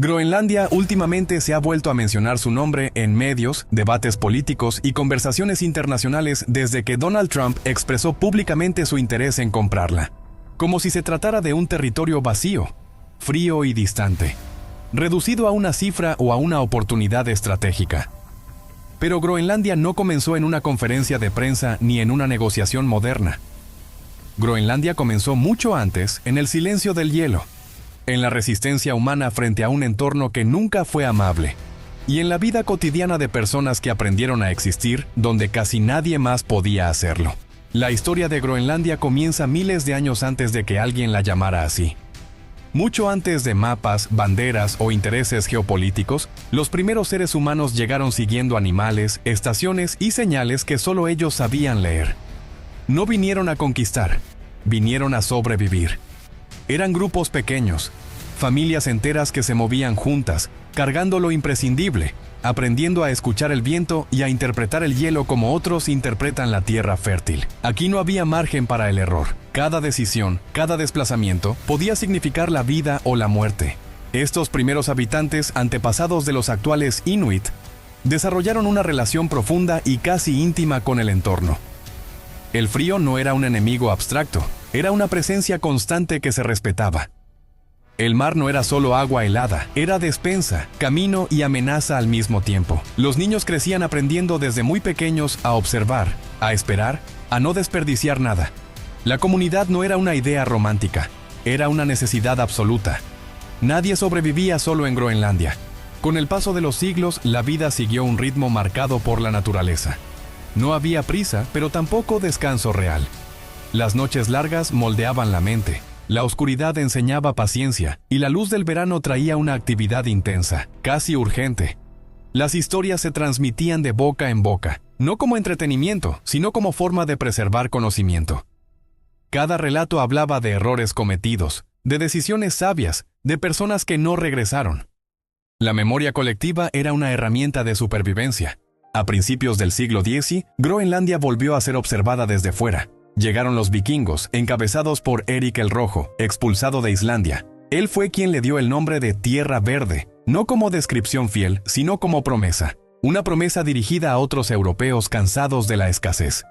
Groenlandia últimamente se ha vuelto a mencionar su nombre en medios, debates políticos y conversaciones internacionales desde que Donald Trump expresó públicamente su interés en comprarla, como si se tratara de un territorio vacío, frío y distante, reducido a una cifra o a una oportunidad estratégica. Pero Groenlandia no comenzó en una conferencia de prensa ni en una negociación moderna. Groenlandia comenzó mucho antes, en el silencio del hielo, en la resistencia humana frente a un entorno que nunca fue amable, y en la vida cotidiana de personas que aprendieron a existir donde casi nadie más podía hacerlo. La historia de Groenlandia comienza miles de años antes de que alguien la llamara así. Mucho antes de mapas, banderas o intereses geopolíticos, los primeros seres humanos llegaron siguiendo animales, estaciones y señales que solo ellos sabían leer. No vinieron a conquistar, vinieron a sobrevivir. Eran grupos pequeños, familias enteras que se movían juntas, cargando lo imprescindible, aprendiendo a escuchar el viento y a interpretar el hielo como otros interpretan la tierra fértil. Aquí no había margen para el error. Cada decisión, cada desplazamiento, podía significar la vida o la muerte. Estos primeros habitantes, antepasados de los actuales Inuit, desarrollaron una relación profunda y casi íntima con el entorno. El frío no era un enemigo abstracto, era una presencia constante que se respetaba. El mar no era solo agua helada, era despensa, camino y amenaza al mismo tiempo. Los niños crecían aprendiendo desde muy pequeños a observar, a esperar, a no desperdiciar nada. La comunidad no era una idea romántica, era una necesidad absoluta. Nadie sobrevivía solo en Groenlandia. Con el paso de los siglos, la vida siguió un ritmo marcado por la naturaleza. No había prisa, pero tampoco descanso real. Las noches largas moldeaban la mente. La oscuridad enseñaba paciencia, y la luz del verano traía una actividad intensa, casi urgente. Las historias se transmitían de boca en boca, no como entretenimiento, sino como forma de preservar conocimiento. Cada relato hablaba de errores cometidos, de decisiones sabias, de personas que no regresaron. La memoria colectiva era una herramienta de supervivencia. A principios del siglo X, Groenlandia volvió a ser observada desde fuera. Llegaron los vikingos, encabezados por Erik el Rojo, expulsado de Islandia. Él fue quien le dio el nombre de Tierra Verde, no como descripción fiel, sino como promesa. Una promesa dirigida a otros europeos cansados de la escasez.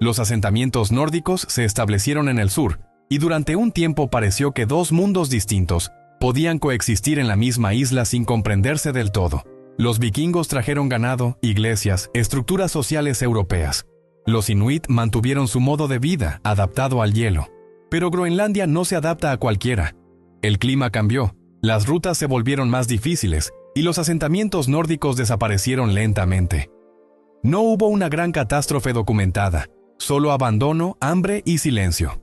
Los asentamientos nórdicos se establecieron en el sur, y durante un tiempo pareció que dos mundos distintos podían coexistir en la misma isla sin comprenderse del todo. Los vikingos trajeron ganado, iglesias, estructuras sociales europeas. Los inuit mantuvieron su modo de vida, adaptado al hielo. Pero Groenlandia no se adapta a cualquiera. El clima cambió, las rutas se volvieron más difíciles, y los asentamientos nórdicos desaparecieron lentamente. No hubo una gran catástrofe documentada, solo abandono, hambre y silencio.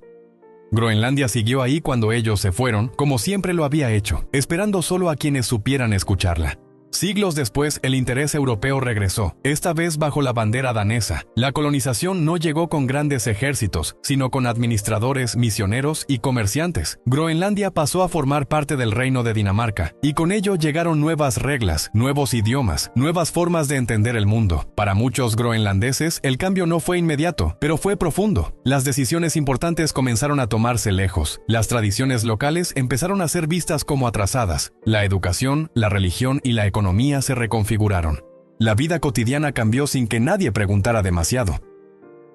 Groenlandia siguió ahí cuando ellos se fueron, como siempre lo había hecho, esperando solo a quienes supieran escucharla. Siglos después, el interés europeo regresó, esta vez bajo la bandera danesa. La colonización no llegó con grandes ejércitos, sino con administradores, misioneros y comerciantes. Groenlandia pasó a formar parte del reino de Dinamarca, y con ello llegaron nuevas reglas, nuevos idiomas, nuevas formas de entender el mundo. Para muchos groenlandeses, el cambio no fue inmediato, pero fue profundo. Las decisiones importantes comenzaron a tomarse lejos. Las tradiciones locales empezaron a ser vistas como atrasadas. La educación, la religión y la economía se reconfiguraron. La vida cotidiana cambió sin que nadie preguntara demasiado.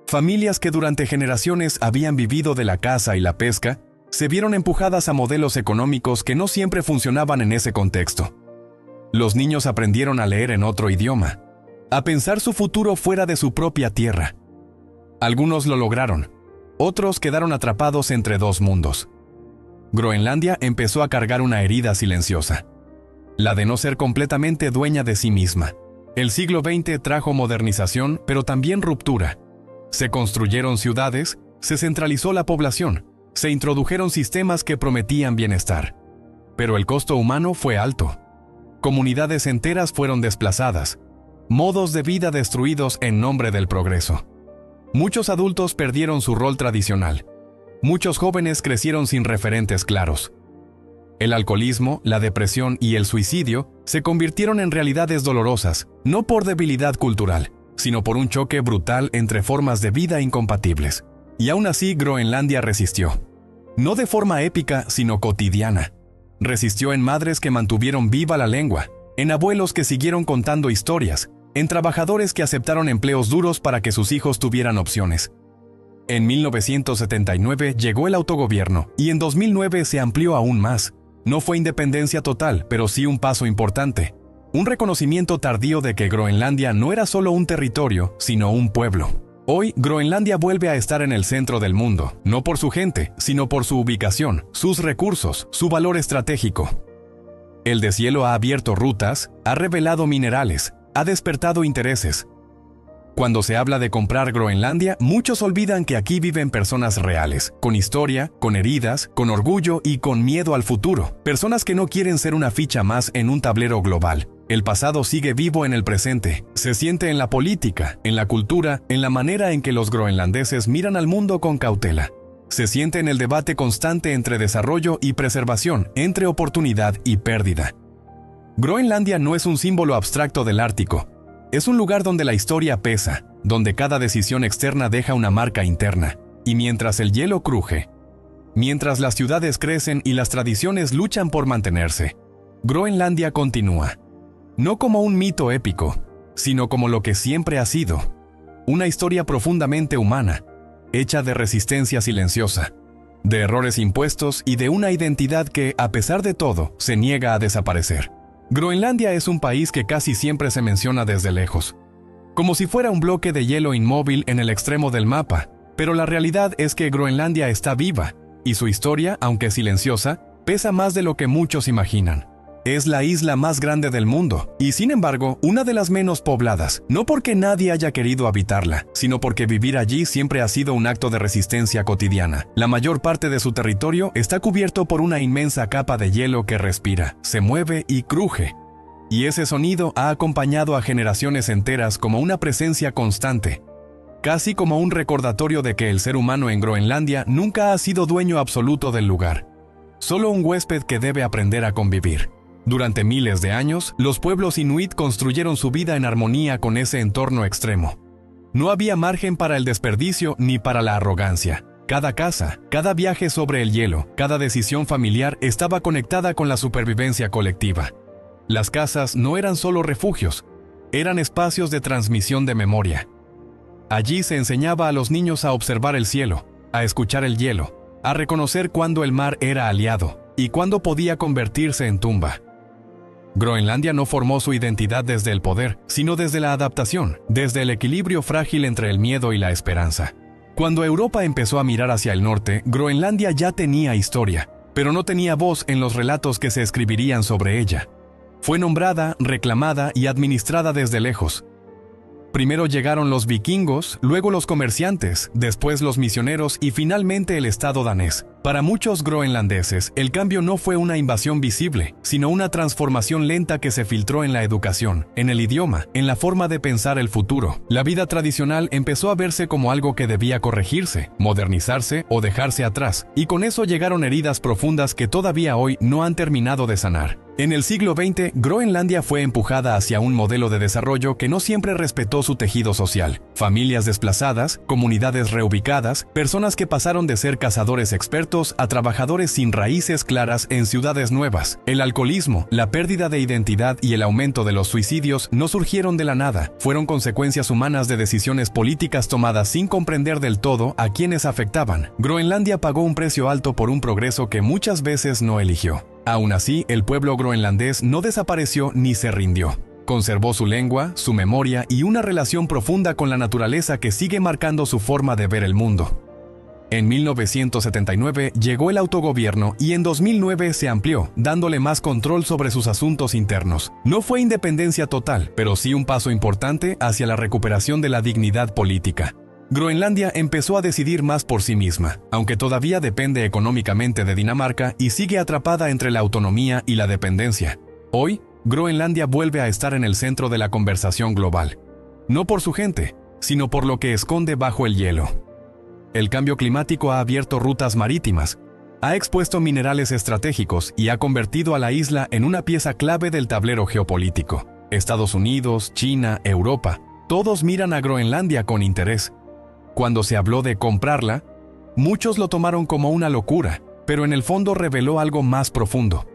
Familias que durante generaciones habían vivido de la caza y la pesca, se vieron empujadas a modelos económicos que no siempre funcionaban en ese contexto. Los niños aprendieron a leer en otro idioma, a pensar su futuro fuera de su propia tierra. Algunos lo lograron, otros quedaron atrapados entre dos mundos. Groenlandia empezó a cargar una herida silenciosa. La de no ser completamente dueña de sí misma. El siglo XX trajo modernización, pero también ruptura. Se construyeron ciudades, se centralizó la población, se introdujeron sistemas que prometían bienestar. Pero el costo humano fue alto. Comunidades enteras fueron desplazadas, modos de vida destruidos en nombre del progreso. Muchos adultos perdieron su rol tradicional. Muchos jóvenes crecieron sin referentes claros. El alcoholismo, la depresión y el suicidio se convirtieron en realidades dolorosas, no por debilidad cultural, sino por un choque brutal entre formas de vida incompatibles. Y aún así Groenlandia resistió. No de forma épica, sino cotidiana. resistió en madres que mantuvieron viva la lengua, en abuelos que siguieron contando historias, en trabajadores que aceptaron empleos duros para que sus hijos tuvieran opciones. En 1979 llegó el autogobierno y en 2009 se amplió aún más. No fue independencia total, pero sí un paso importante. Un reconocimiento tardío de que Groenlandia no era solo un territorio, sino un pueblo. Hoy, Groenlandia vuelve a estar en el centro del mundo, no por su gente, sino por su ubicación, sus recursos, su valor estratégico. El deshielo ha abierto rutas, ha revelado minerales, ha despertado intereses. Cuando se habla de comprar Groenlandia, muchos olvidan que aquí viven personas reales, con historia, con heridas, con orgullo y con miedo al futuro. Personas que no quieren ser una ficha más en un tablero global. El pasado sigue vivo en el presente. Se siente en la política, en la cultura, en la manera en que los groenlandeses miran al mundo con cautela. Se siente en el debate constante entre desarrollo y preservación, entre oportunidad y pérdida. Groenlandia no es un símbolo abstracto del Ártico. Es un lugar donde la historia pesa, donde cada decisión externa deja una marca interna. Y mientras el hielo cruje, mientras las ciudades crecen y las tradiciones luchan por mantenerse, Groenlandia continúa. No como un mito épico, sino como lo que siempre ha sido. Una historia profundamente humana, hecha de resistencia silenciosa, de errores impuestos y de una identidad que, a pesar de todo, se niega a desaparecer. Groenlandia es un país que casi siempre se menciona desde lejos, como si fuera un bloque de hielo inmóvil en el extremo del mapa, pero la realidad es que Groenlandia está viva, y su historia, aunque silenciosa, pesa más de lo que muchos imaginan. Es la isla más grande del mundo, y sin embargo, una de las menos pobladas, no porque nadie haya querido habitarla, sino porque vivir allí siempre ha sido un acto de resistencia cotidiana. La mayor parte de su territorio está cubierto por una inmensa capa de hielo que respira, se mueve y cruje. Y ese sonido ha acompañado a generaciones enteras como una presencia constante, casi como un recordatorio de que el ser humano en Groenlandia nunca ha sido dueño absoluto del lugar, solo un huésped que debe aprender a convivir. Durante miles de años, los pueblos inuit construyeron su vida en armonía con ese entorno extremo. No había margen para el desperdicio ni para la arrogancia. Cada casa, cada viaje sobre el hielo, cada decisión familiar estaba conectada con la supervivencia colectiva. Las casas no eran solo refugios, eran espacios de transmisión de memoria. Allí se enseñaba a los niños a observar el cielo, a escuchar el hielo, a reconocer cuándo el mar era aliado y cuándo podía convertirse en tumba. Groenlandia no formó su identidad desde el poder, sino desde la adaptación, desde el equilibrio frágil entre el miedo y la esperanza. Cuando Europa empezó a mirar hacia el norte, Groenlandia ya tenía historia, pero no tenía voz en los relatos que se escribirían sobre ella. Fue nombrada, reclamada y administrada desde lejos. Primero llegaron los vikingos, luego los comerciantes, después los misioneros y finalmente el Estado danés. Para muchos groenlandeses, el cambio no fue una invasión visible, sino una transformación lenta que se filtró en la educación, en el idioma, en la forma de pensar el futuro. La vida tradicional empezó a verse como algo que debía corregirse, modernizarse o dejarse atrás, y con eso llegaron heridas profundas que todavía hoy no han terminado de sanar. En el siglo XX, Groenlandia fue empujada hacia un modelo de desarrollo que no siempre respetó su tejido social. Familias desplazadas, comunidades reubicadas, personas que pasaron de ser cazadores expertos a trabajadores sin raíces claras en ciudades nuevas. El alcoholismo, la pérdida de identidad y el aumento de los suicidios no surgieron de la nada. Fueron consecuencias humanas de decisiones políticas tomadas sin comprender del todo a quienes afectaban. Groenlandia pagó un precio alto por un progreso que muchas veces no eligió. Aún así, el pueblo groenlandés no desapareció ni se rindió. Conservó su lengua, su memoria y una relación profunda con la naturaleza que sigue marcando su forma de ver el mundo. En 1979 llegó el autogobierno y en 2009 se amplió, dándole más control sobre sus asuntos internos. No fue independencia total, pero sí un paso importante hacia la recuperación de la dignidad política. Groenlandia empezó a decidir más por sí misma, aunque todavía depende económicamente de Dinamarca y sigue atrapada entre la autonomía y la dependencia. Hoy, Groenlandia vuelve a estar en el centro de la conversación global. No por su gente, sino por lo que esconde bajo el hielo. El cambio climático ha abierto rutas marítimas, ha expuesto minerales estratégicos y ha convertido a la isla en una pieza clave del tablero geopolítico. Estados Unidos, China, Europa, todos miran a Groenlandia con interés. Cuando se habló de comprarla, muchos lo tomaron como una locura, pero en el fondo reveló algo más profundo.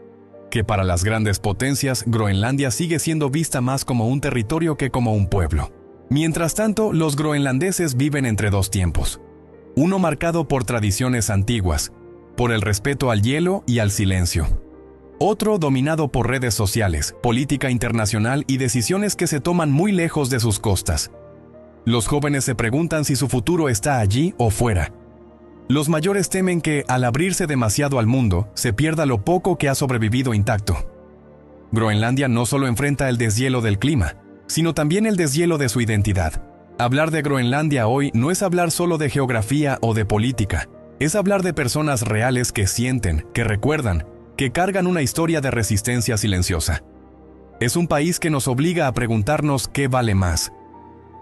que para las grandes potencias, Groenlandia sigue siendo vista más como un territorio que como un pueblo. Mientras tanto, los groenlandeses viven entre dos tiempos. Uno marcado por tradiciones antiguas, por el respeto al hielo y al silencio. Otro dominado por redes sociales, política internacional y decisiones que se toman muy lejos de sus costas. Los jóvenes se preguntan si su futuro está allí o fuera. Los mayores temen que, al abrirse demasiado al mundo, se pierda lo poco que ha sobrevivido intacto. Groenlandia no solo enfrenta el deshielo del clima, sino también el deshielo de su identidad. Hablar de Groenlandia hoy no es hablar solo de geografía o de política, es hablar de personas reales que sienten, que recuerdan, que cargan una historia de resistencia silenciosa. Es un país que nos obliga a preguntarnos qué vale más: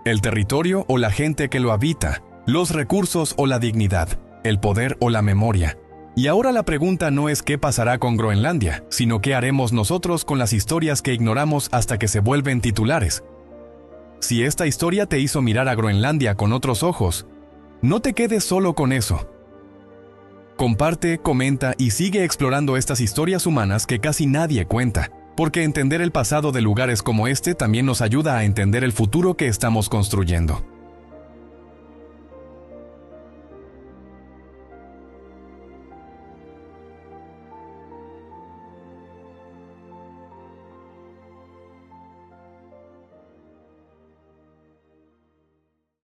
el territorio o la gente que lo habita, los recursos o la dignidad, el poder o la memoria. Y ahora la pregunta no es qué pasará con Groenlandia, sino qué haremos nosotros con las historias que ignoramos hasta que se vuelven titulares. Si esta historia te hizo mirar a Groenlandia con otros ojos, no te quedes solo con eso. Comparte, comenta y sigue explorando estas historias humanas que casi nadie cuenta, porque entender el pasado de lugares como este también nos ayuda a entender el futuro que estamos construyendo.